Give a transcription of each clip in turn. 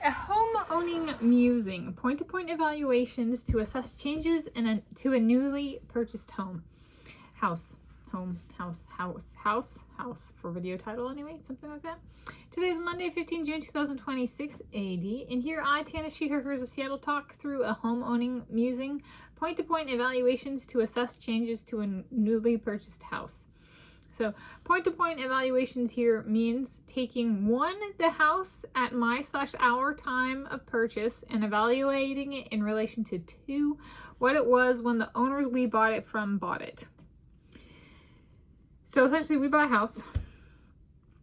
A home owning musing, point-to-point evaluations to assess changes to a newly purchased home. House for video title anyway, something like that. Today's Monday, 15 June 2026 AD, and here I, Tanis, She/Hers of Seattle, talk through a home owning musing, point-to-point evaluations to assess changes to a newly purchased house. So point-to-point evaluations here means taking the house at my/our time of purchase and evaluating it in relation to two, what it was when the owners we bought it from bought it. So essentially we buy a house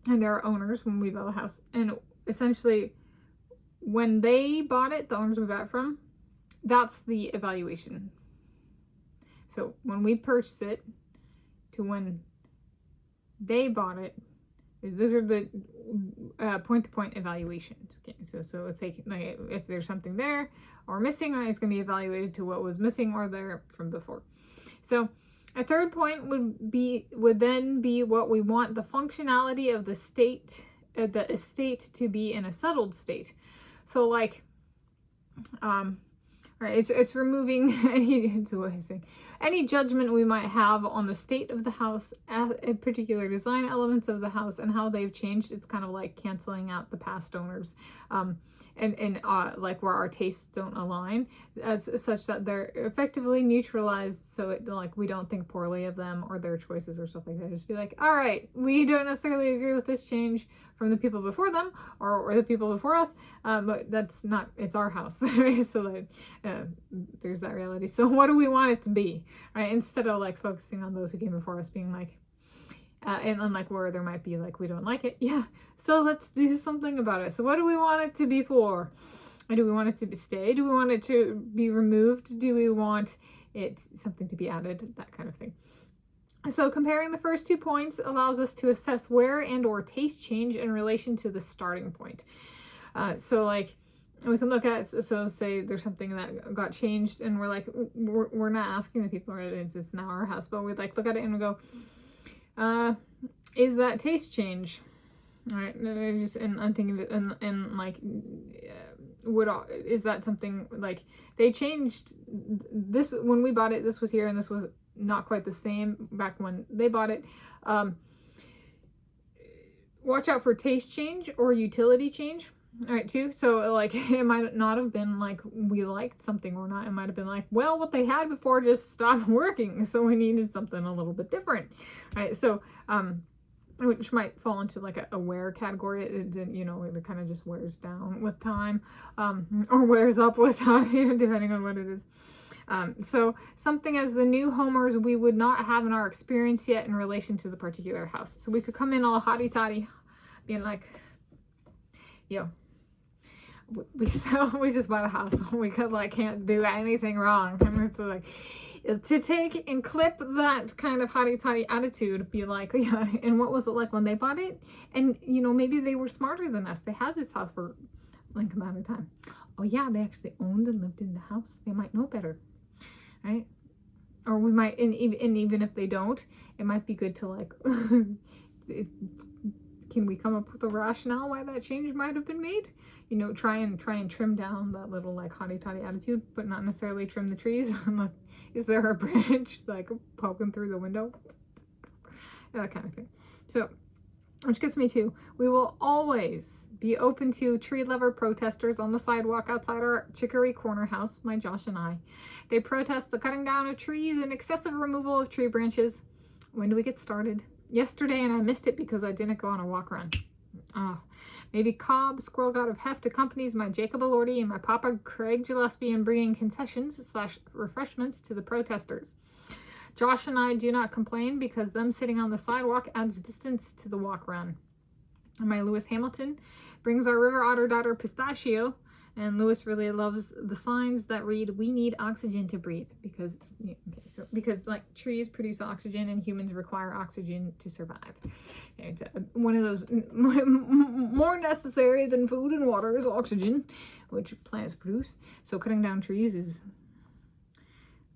and there are owners when we buy a house, and essentially when they bought it, the owners we bought it from, that's the evaluation. So when we purchased it to when they bought it, those are the point-to-point evaluations. Okay, so it's like if there's something there or missing, it's going to be evaluated to what was missing or there from before. So a third point would then be what we want the functionality of the estate to be in a settled state. So like, right, it's removing any judgment we might have on the state of the house, particular design elements of the house, and how they've changed. It's kind of like canceling out the past owners, and like where our tastes don't align, as such that they're effectively neutralized. So it like we don't think poorly of them or their choices or stuff like that. Just be like, all right, we don't necessarily agree with this change from the people before them or the people before us, but that's not, it's our house. Right? So like, there's that reality. So what do we want it to be, right? Instead of like focusing on those who came before us being like, and unlike where there might be like, we don't like it. Yeah. So let's do something about it. So what do we want it to be for? Do we want it to stay? Do we want it to be removed? Do we want it something to be added? That kind of thing. So comparing the first 2 points allows us to assess where and or taste change in relation to the starting point. So like we can look at, so let's say there's something that got changed and we're like, we're not asking the people, right? It's now our house, but we like look at it and we go, is that taste change? All right. And I'm thinking of it and like, is that something like they changed this when we bought it, this was here and this was not quite the same back when they bought it. Watch out for taste change or utility change. All right, too. So like it might not have been like we liked something or not. It might have been like, well, what they had before just stopped working, so we needed something a little bit different. All right, so which might fall into like a wear category. It kind of just wears down with time, or wears up with time, depending on what it is. So something as the new homers we would not have in our experience yet in relation to the particular house. So we could come in all hotty-toddy, being like, yo, we just bought a house. We can't do anything wrong. And so like, to take and clip that kind of hotty-toddy attitude, be like, yeah, and what was it like when they bought it? And maybe they were smarter than us. They had this house for like amount of time. Oh yeah, they actually owned and lived in the house. They might know better, right? Or we might, and even if they don't, it might be good to like, can we come up with a rationale why that change might have been made? Try and trim down that little like hotty-toddy attitude, but not necessarily trim the trees. Unless, is there a branch like poking through the window? That kind of thing. So, which gets me to, we will always be open to tree lover protesters on the sidewalk outside our Chicory Corner house, my Josh and I. They protest the cutting down of trees and excessive removal of tree branches. When do we get started? Yesterday, and I missed it because I didn't go on a walk run. Maybe Cobb, Squirrel God of Heft, accompanies my Jacob Elordi and my Papa Craig Gillespie in bringing concessions/refreshments to the protesters. Josh and I do not complain because them sitting on the sidewalk adds distance to the walk run. And my Lewis Hamilton brings our River Otter daughter Pistachio, and Lewis really loves the signs that read, "We need oxygen to breathe," because like trees produce oxygen and humans require oxygen to survive. It's one of those more necessary than food and water is oxygen, which plants produce. So cutting down trees is,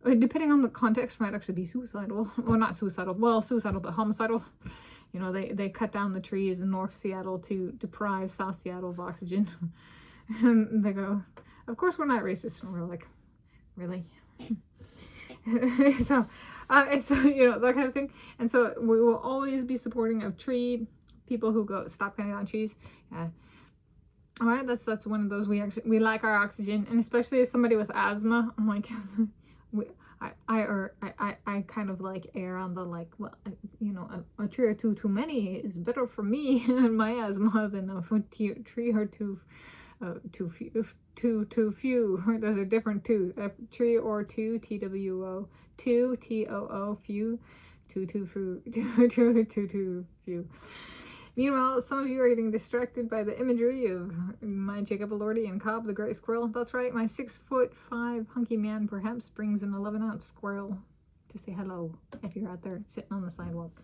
depending on the context, might actually be suicidal. Well, not suicidal. Well, suicidal, but homicidal. They cut down the trees in North Seattle to deprive South Seattle of oxygen. And they go, of course we're not racist. And we're like, really? So, it's, you know, that kind of thing. And so we will always be supporting of people who go stop cutting down trees. All right, that's one of those. We like our oxygen, and especially as somebody with asthma, I'm like, I kind of like err on the like, well, you know, a tree or two too many is better for me and my asthma than a tree or two too few. There's a different two. A tree or two, TWO, two, TOO, few, too few. Meanwhile, some of you are getting distracted by the imagery of my Jacob Elordi and Cobb the Gray Squirrel. That's right, my 6'5" hunky man perhaps brings an 11-ounce squirrel to say hello if you're out there sitting on the sidewalk.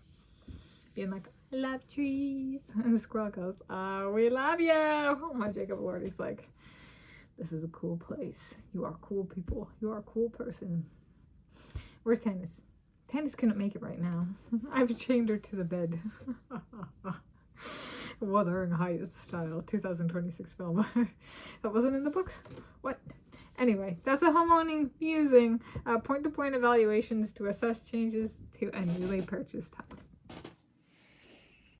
Being like, I love trees. And the squirrel goes, oh, we love you. Oh, my Jacob Elordi's like, this is a cool place. You are cool people. You are a cool person. Where's Tanis? Tanis couldn't make it right now. I've chained her to the bed. Wuthering Heights style 2026 film. That wasn't in the book? What? Anyway, that's a homeowning musing, point-to-point evaluations to assess changes to a newly purchased house.